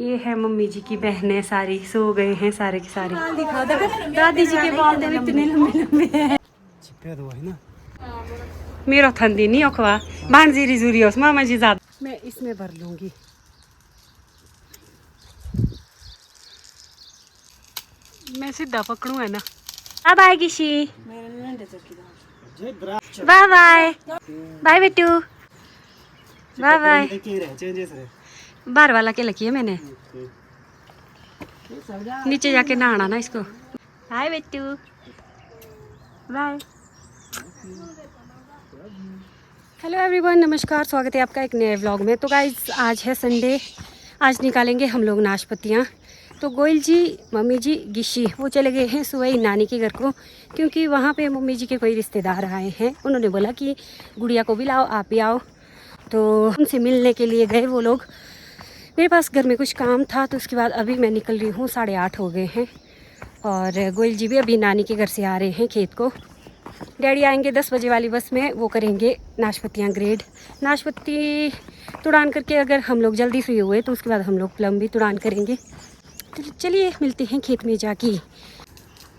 ये है मम्मी जी की बहनें, सारी सो गए हैं सारे के सारे। दादी जी के बाल तो इतने लंबे लंबे हैं। मेरो ठंडी नहीं अखवा भांजी जुरी होस् मामा जी ज्यादा। मैं इसमें भर लूंगी। मैं सीधा पकड़ू है ना। Bye bye Kishi, bye bye bye बेटू, बाय बाय। बाहर वाला के लगी है मैंने, नीचे जाके नहाना ना इसको। बाय बेटू, बाय। हेलो एवरीवन, नमस्कार, स्वागत है आपका एक नए व्लॉग में। तो गाइज आज है संडे, आज निकालेंगे हम लोग नाशपतियाँ। तो गोयल जी, मम्मी जी, गिशी वो चले गए हैं सुबह ही नानी के घर को, क्योंकि वहाँ पे मम्मी जी के कोई रिश्तेदार आए हैं। उन्होंने बोला कि गुड़िया को भी लाओ, आप भी आओ। तो उनसे मिलने के लिए गए वो लोग। मेरे पास घर में कुछ काम था, तो उसके बाद अभी मैं निकल रही हूँ। 8:30 हो गए हैं और गोयल जी भी अभी नानी के घर से आ रहे हैं खेत को। डैडी आएंगे 10 बजे वाली बस में, वो करेंगे नाशपतियाँ ग्रेड। नाशपती तुड़ान करके अगर हम लोग जल्दी फ्री हुए तो उसके बाद हम लोग प्लम भी तुड़ान करेंगे। तो चलिए मिलते हैं खेत में जाके।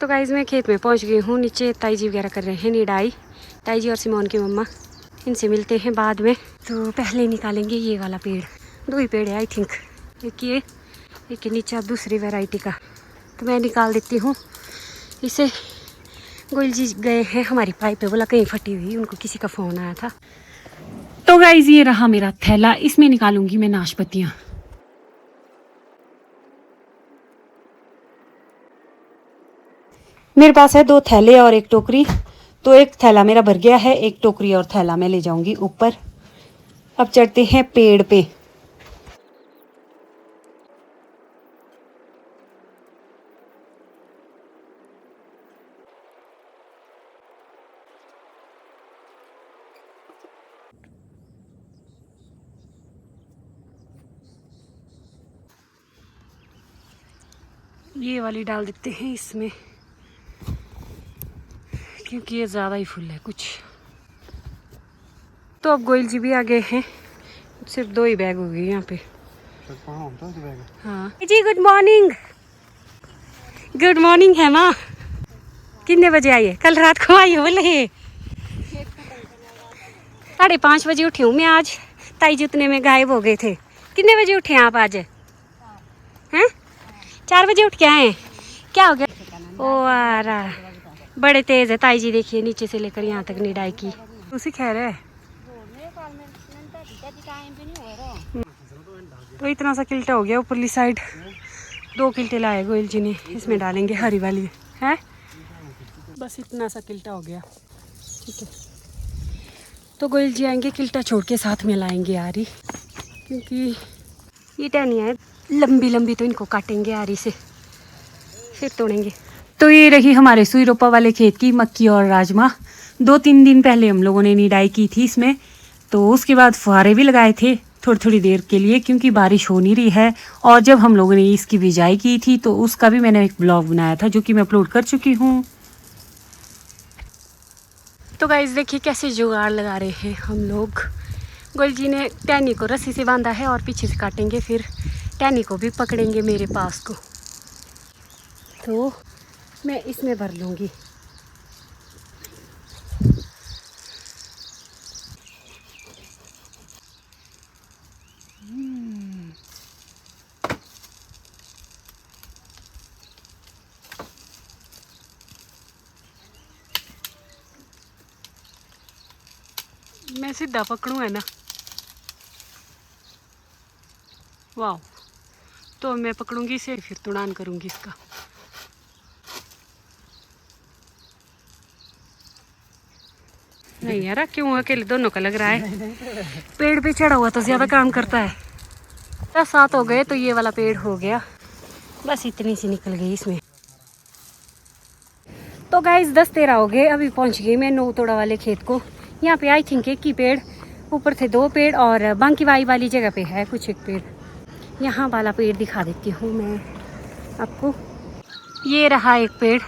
तो गाइज़ मैं खेत में पहुंच गई हूँ। नीचे ताई जी वगैरह कर रहे हैं निडाई, ताई जी और सिमोन की मम्मा। इनसे मिलते हैं बाद में। तो पहले निकालेंगे ये वाला पेड़, 2 ही पेड़ है आई थिंक, एक ये, एक नीचे दूसरी वैरायटी का। तो मैं निकाल देती हूँ इसे। गोयल जी गए हैं हमारी पाइप पे, बोला कहीं फटी हुई, उनको किसी का फ़ोन आया था। तो गाइज ये रहा मेरा थैला, इसमें निकालूंगी मैं नाशपतियाँ। मेरे पास है 2 थैले और 1 टोकरी। तो एक थैला मेरा भर गया है, 1 टोकरी और थैला मैं ले जाऊंगी ऊपर। अब चढ़ते हैं पेड़ पे। ये वाली डाल देते हैं इसमें, क्योंकि ये ज़्यादा ही फुल है कुछ। तो अब गोयल जी भी आ गए हैं, सिर्फ 2 ही बैग हो गए यहाँ पे। हाँ जी, गुड मॉर्निंग। गुड मॉर्निंग है माँ। कितने बजे आई है? कल रात को आई हो बोले। 5:30 बजे उठी हूँ मैं आज। ताई जी उतने में गायब हो गए थे। कितने बजे उठे आप आज? हैं? 4 बजे उठ के आए। क्या हो गया? ओ आ रहा, बड़े तेज है ताई जी, देखिए नीचे से लेकर यहाँ तक निडाई की। उसी खैर है। तो इतना सा किल्टा हो गया ऊपरली साइड। 2 किल्टे लाए गोयल जी ने, इसमें डालेंगे हरी वाली है। बस इतना सा किल्टा हो गया, ठीक है। तो गोयल जी आएंगे, किल्टा छोड़ के साथ में लाएंगे आरी, क्योंकि ये टहनियाँ है लंबी लंबी, तो इनको काटेंगे आरी से, फिर तोड़ेंगे। तो ये रही हमारे सुई रोपा वाले खेत की मक्की और राजमा। 2-3 दिन पहले हम लोगों ने निडाई की थी इसमें। तो उसके बाद फुहारे भी लगाए थे थोड़ी थोड़ी देर के लिए, क्योंकि बारिश हो नहीं रही है। और जब हम लोगों ने इसकी बिजाई की थी तो उसका भी मैंने एक ब्लॉग बनाया था, जो कि मैं अपलोड कर चुकी हूँ। तो गाइस देखिए कैसे जुगाड़ लगा रहे हैं हम लोग। गोयल जी ने टहनी को रस्सी से बांधा है और पीछे से काटेंगे, फिर टहनी को भी पकड़ेंगे मेरे पास को। तो मैं इसमें भर लूँगी। मैं सीधा पकड़ूँ है ना? वाह। तो मैं पकड़ूंगी इसे, फिर तुड़ान करूंगी इसका। नहीं यार, क्यों अकेले दोनों का लग रहा है? पेड़ पे चढ़ा हुआ तो ज्यादा काम करता है। 10-7 हो गए तो ये वाला पेड़ हो गया, बस इतनी सी निकल गई इसमें। तो गाइस 10-13 हो गए, अभी पहुंच गई मैं 9 तोड़ा वाले खेत को। यहाँ पे आई थिंक 1 ही पेड़, ऊपर थे 2 पेड़ और बांकी वाई वाली जगह पे है कुछ 1 पेड़। यहाँ वाला पेड़ दिखा देती हूँ मैं आपको। ये रहा 1 पेड़।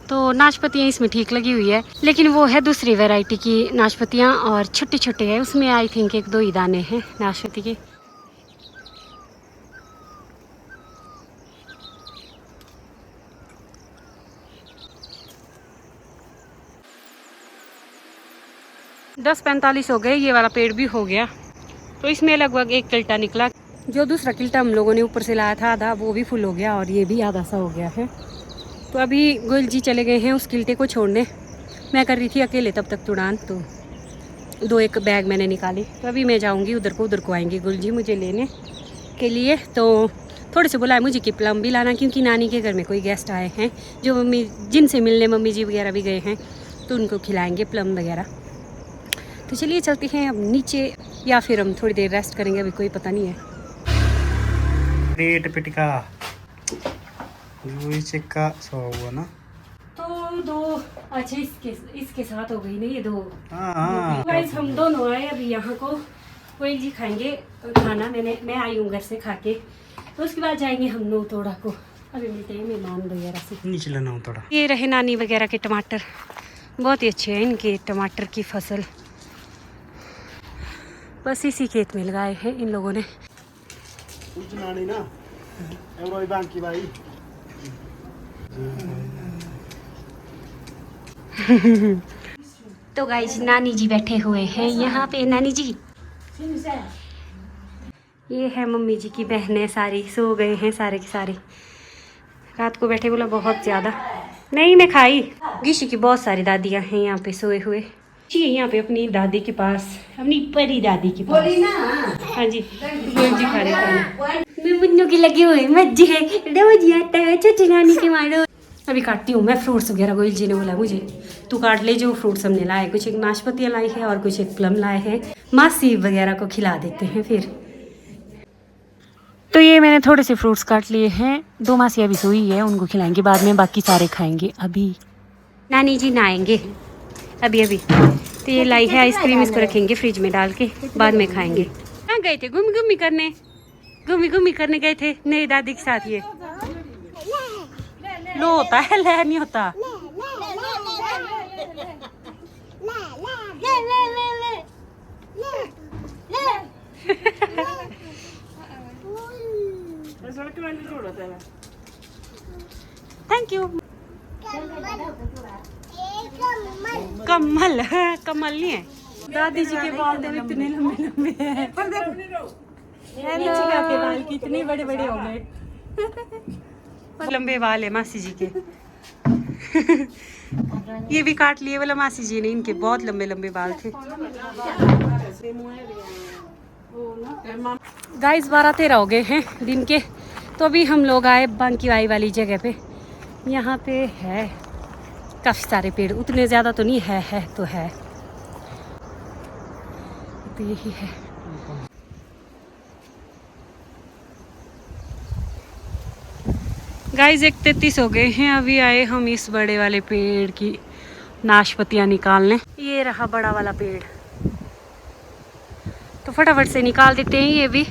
तो नाशपतियाँ इसमें ठीक लगी हुई है, लेकिन वो है दूसरी वैरायटी की नाशपतियाँ और छोटे छोटे है, उसमें आई थिंक 1-2 ही दाने हैं नाशपती के। 10:45 हो गए, ये वाला पेड़ भी हो गया। तो इसमें लगभग 1 किल्टा निकला। जो दूसरा किल्टा हम लोगों ने ऊपर से लाया था आधा, वो भी फुल हो गया और ये भी आधा सा हो गया है। तो अभी गोयल जी चले गए हैं उस किल्टे को छोड़ने। मैं कर रही थी अकेले तब तक तुड़ान, तो 2-1 बैग मैंने निकाली। तो अभी मैं जाऊँगी उधर को आएंगे गोयल जी मुझे लेने के लिए। तो थोड़े से बोला है मुझे कि प्लम भी लाना, क्योंकि नानी के घर में कोई गेस्ट आए हैं जो मम्मी जिनसे मिलने मम्मी जी वगैरह भी गए हैं, तो उनको खिलाएंगे प्लम वगैरह। तो चलिए चलते हैं अब नीचे, या फिर हम थोड़ी देर रेस्ट करेंगे, अभी कोई पता नहीं है। पेट पिटिका चक्का सो हुआ ना, तो 2 अच्छा इसके साथ हो गई ना ये 2। हाँ गाइस हम दोनों आए अभी यहाँ को। गोयल जी खाएंगे खाना, मैं आई हूँ घर से खा के। तो उसके बाद जाएंगे हम नौतोड़ा को। अभी मिलते हैं मेहमान वगैरह से। नीचे लेना हो थोड़ा। ये रहे नानी वगैरह के टमाटर, बहुत ही अच्छे हैं इनके टमाटर की फसल। बस इसी खेत में लगाए हैं इन लोगों ने। नानी ना बांकी भाई। तो गाइस नानी जी बैठे हुए हैं यहाँ पे। नानी जी, ये है मम्मी जी की बहनें, सारी सो गए हैं सारे के सारे। रात को बैठे बोला बहुत ज़्यादा। नहीं मैं खाई। गिशी की बहुत सारी दादियाँ हैं यहाँ पे सोए हुए। जी यहाँ पे अपनी दादी के पास, अपनी परी दादी के पास। हाँ जी गोयल जी खा रहे हैं। मैं मुन्नू की लगी हुई मज्जे रोज आता है छोटी नानी के मारो। अभी काटती हूँ मैं फ्रूट्स वगैरह। गोयल जी ने बोला मुझे तू काट ले जो फ्रूट्स हमने लाए। कुछ एक नाशपातियाँ लाई है और कुछ एक प्लम लाए हैं। मासी वगैरह को खिला देते हैं फिर। तो ये मैंने थोड़े से फ्रूट्स काट लिए हैं। 2 मासी अभी सोई है, उनको खिलाएंगे बाद में, बाकी सारे खाएंगे। अभी नानी जी नहाएंगे अभी। तो ये लाई है आइसक्रीम, इसको रखेंगे फ्रिज में डाल के, बाद में खाएंगे। कहाँ गए थे? घूमी करने गए थे मेरी दादी के साथ। ये लो होता है, ले नहीं होता। Thank you. कमल नहीं है। दादी जी के बाल तो इतने लंबे लंबे हैं। हेलो के बाल कितने बड़े बड़े हो गए। लंबे बाल है मासी जी के। ये भी काट लिए वाला मासी जी ने, इनके बहुत लंबे लंबे बाल थे। गाइस 12-13 हो गए हैं दिन के। तो अभी हम लोग आए बांकी वाई वाली जगह पे। यहाँ पे है काफ़ी सारे पेड़, उतने ज़्यादा तो नहीं है तो है। तो यही है। गाइस 1:33 हो गए हैं। अभी आए हम इस बड़े वाले पेड़ की नाशपतियाँ निकालने। ये रहा बड़ा वाला पेड़, तो फटाफट से निकाल देते हैं ये भी।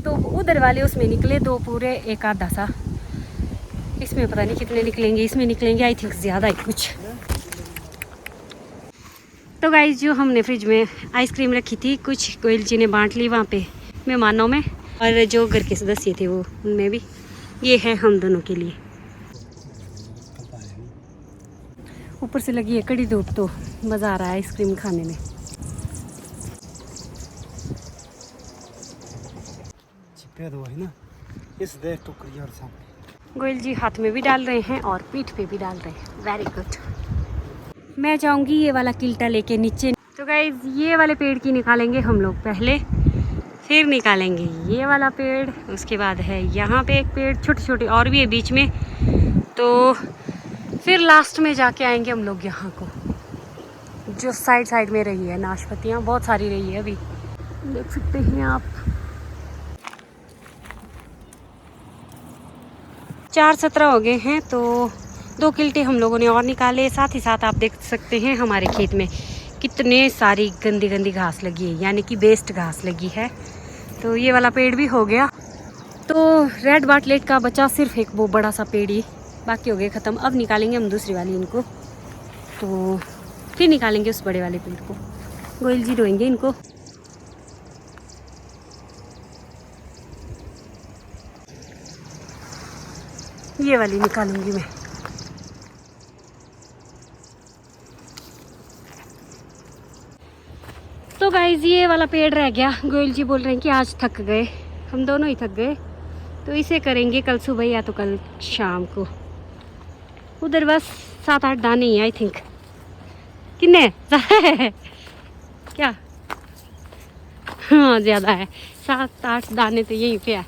तो उधर वाले उसमें निकले 2 पूरे, एक आधा सा। इसमें पता नहीं कितने निकलेंगे। इसमें निकलेंगे आई थिंक ज़्यादा ही कुछ। तो गाइस जो हमने फ्रिज में आइसक्रीम रखी थी, कुछ गोयल जी ने बांट ली वहाँ पे मेहमानों में, और जो घर के सदस्य थे वो उनमें भी। ये है हम दोनों के लिए। ऊपर से लगी है कड़ी धूप, तो मज़ा आ रहा है आइसक्रीम खाने में। गोयल जी हाथ में भी डाल रहे हैं और पीठ पे भी डाल रहे हैं। Very good. मैं जाऊंगी ये वाला किल्टा लेके नीचे। तो गाइस ये वाले पेड़ की निकालेंगे हम लोग पहले, फिर निकालेंगे ये वाला पेड़। उसके बाद है यहाँ पे एक पेड़, छोटे छोटे और भी है बीच में। तो फिर लास्ट में जाके आएंगे हम लोग यहाँ को, जो साइड में रही है नाशपतियाँ, बहुत सारी रही है। अभी देख सकते हैं आप। 4:17 हो गए हैं। तो 2 किल्टे हम लोगों ने और निकाले। साथ ही साथ आप देख सकते हैं हमारे खेत में कितने सारी गंदी गंदी घास लगी है, यानी कि वेस्ट घास लगी है। तो ये वाला पेड़ भी हो गया। तो रेड बाटलेट का बचा सिर्फ एक वो बड़ा सा पेड़ ही, बाकी हो गए ख़त्म। अब निकालेंगे हम दूसरी वाली इनको, तो फिर निकालेंगे उस बड़े वाले पेड़ को। गोयल जी रोएंगे इनको। ये वाली निकालूंगी मैं। तो गाइस ये वाला पेड़ रह गया। गोयल जी बोल रहे हैं कि आज थक गए, हम दोनों ही थक गए, तो इसे करेंगे कल सुबह या तो कल शाम को। उधर बस 7-8 दाने ही आई थिंक। कितने ज़्यादा है क्या? हाँ ज़्यादा है, 7-8 दाने तो यहीं पे है।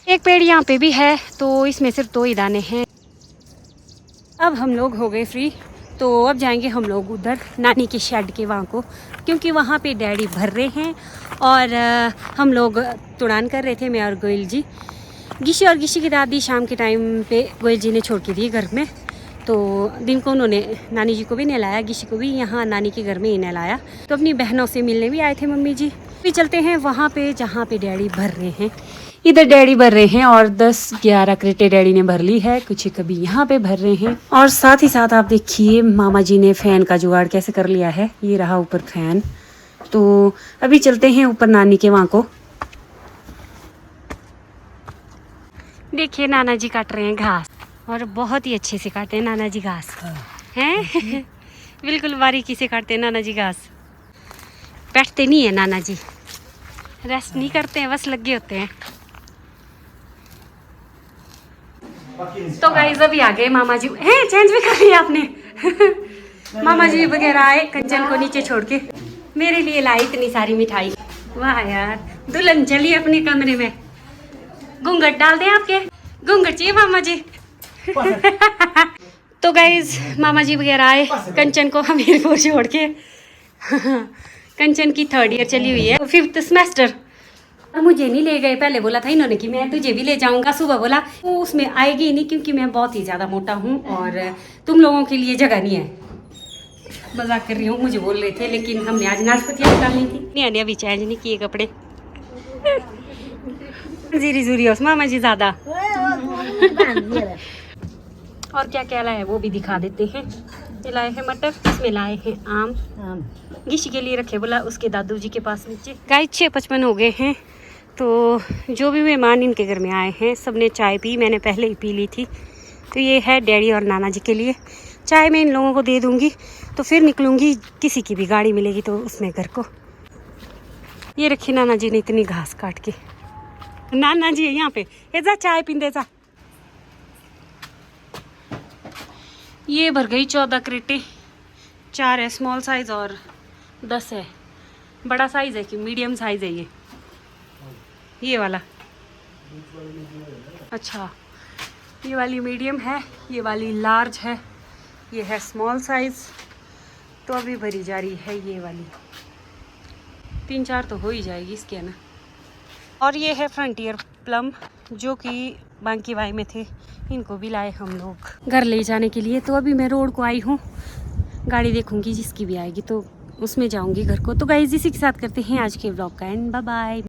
एक पेड़ यहाँ पे भी है, तो इसमें सिर्फ 2 ही दाने हैं। अब हम लोग हो गए फ्री, तो अब जाएंगे हम लोग उधर नानी के शेड के वहाँ को, क्योंकि वहाँ पे डैडी भर रहे हैं और हम लोग तुड़ान कर रहे थे, मैं और गोयल जी। गिशी और गिशी की दादी शाम के टाइम पे गोयल जी ने छोड़ के दी घर में, तो दिन को उन्होंने नानी जी को भी नहलाया, गिशी को भी यहाँ नानी के घर में ही नहलाया। तो अपनी बहनों से मिलने भी आए थे मम्मी जी। भी चलते हैं वहाँ पे जहाँ पे डैडी भर रहे हैं। इधर डैडी भर रहे हैं और 10-11 क्रेटे डैडी ने भर ली है, कुछ कभी यहाँ पे भर रहे हैं। और साथ ही साथ आप देखिए मामा जी ने फैन का जुगाड़ कैसे कर लिया है। ये रहा ऊपर फैन। तो अभी चलते हैं ऊपर नानी के वहाँ को। देखिए नाना जी काट रहे हैं घास, और बहुत ही अच्छे से काटते हैं नाना जी घास हैं। बिल्कुल बारीकी से काटते हैं नाना जी घास। बैठते नहीं है नाना जी, रेस्ट नहीं करते हैं, बस लगे होते हैं। तो गाइस अभी आ गए मामा जी हैं, चेंज भी कर लिया आपने। मामा जी वगैरह आए कंचन को नीचे छोड़ के, मेरे लिए लाई इतनी सारी मिठाई। वाह यार, दुल्हन चली अपने कमरे में। घूंघट डाल दें आपके? घूंघट चाहिए मामा जी? तो गाइस मामा जी वगैरह आए कंचन को हमीरपुर छोड़ के। कंचन की 3rd ईयर चली हुई है, 5th सेमेस्टर। मुझे नहीं ले गए, पहले बोला था इन्होंने कि मैं तुझे भी ले जाऊंगा। सुबह बोला वो उसमें आएगी ही नहीं क्योंकि मैं बहुत ही ज़्यादा मोटा हूँ और तुम लोगों के लिए जगह नहीं है। मजाक कर रही हूँ, मुझे बोल रहे थे, लेकिन हमने आज नाशपतियाँ निकालनी थी। नहीं अभी चेंज नहीं किए कपड़े। जीरी जूरी मामा जी ज़्यादा। और क्या क्या लाए वो भी दिखा देते हैं। ये लाए हैं मटर, इसमें लाए हैं आम। गिशी के लिए रखे, बोला उसके दादू जी के पास नीचे। गाइस 6:55 हो गए हैं। तो जो भी मेहमान इनके घर में आए हैं सब ने चाय पी, मैंने पहले ही पी ली थी। तो ये है डैडी और नाना जी के लिए चाय। मैं इन लोगों को दे दूँगी तो फिर निकलूँगी, किसी की भी गाड़ी मिलेगी तो उसमें घर को। ये रखी नाना जी ने इतनी घास काट के। नाना जी है यहाँ पे, जा चाय पींदे जा। ये भर गई 14 क्रेटे, 4 है स्मॉल साइज़ और 10 है बड़ा साइज़ है कि मीडियम साइज़ है। ये वाला अच्छा, ये वाली मीडियम है, ये वाली लार्ज है, ये है स्मॉल साइज़। तो अभी भरी जा रही है ये वाली, 3-4 तो हो ही जाएगी इसके, है ना। और ये है फ्रंटियर प्लम जो कि बांकी बाई में थे, इनको भी लाए हम लोग घर ले जाने के लिए। तो अभी मैं रोड को आई हूँ, गाड़ी देखूंगी जिसकी भी आएगी तो उसमें जाऊंगी घर को। तो गाइस इसी के साथ करते हैं आज के व्लॉग का एंड। Bye bye.